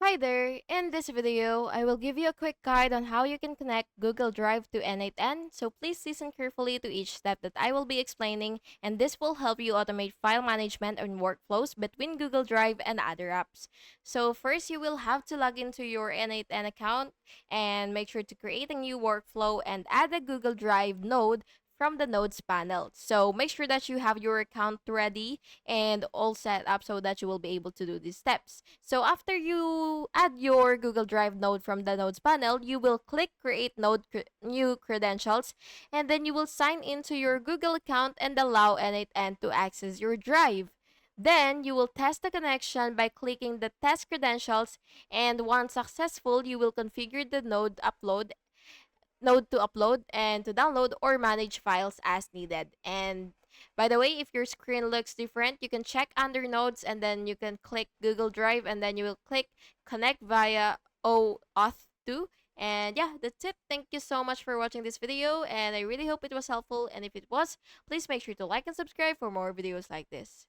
Hi there! In this video, I will give you a quick guide on how you can connect Google Drive to n8n, so please listen carefully to each step that I will be explaining, and this will help you automate file management and workflows between Google Drive and other apps. So first, you will have to log into your n8n account and make sure to create a new workflow and add a Google Drive node from the nodes panel. So make sure that you have your account ready and all set up so that you will be able to do these steps. So after you add your Google Drive node from the nodes panel, you will click create new credentials, and then you will sign into your Google account and allow n8n to access your drive. Then you will test the connection by clicking the test credentials, and once successful, you will configure the node to upload and to download or manage files as needed. And by the way, if your screen looks different, you can check under nodes and then you can click Google Drive and then you will click connect via OAuth 2. And yeah, that's it. Thank you so much for watching this video, and I really hope it was helpful. And if it was, please make sure to like and subscribe for more videos like this.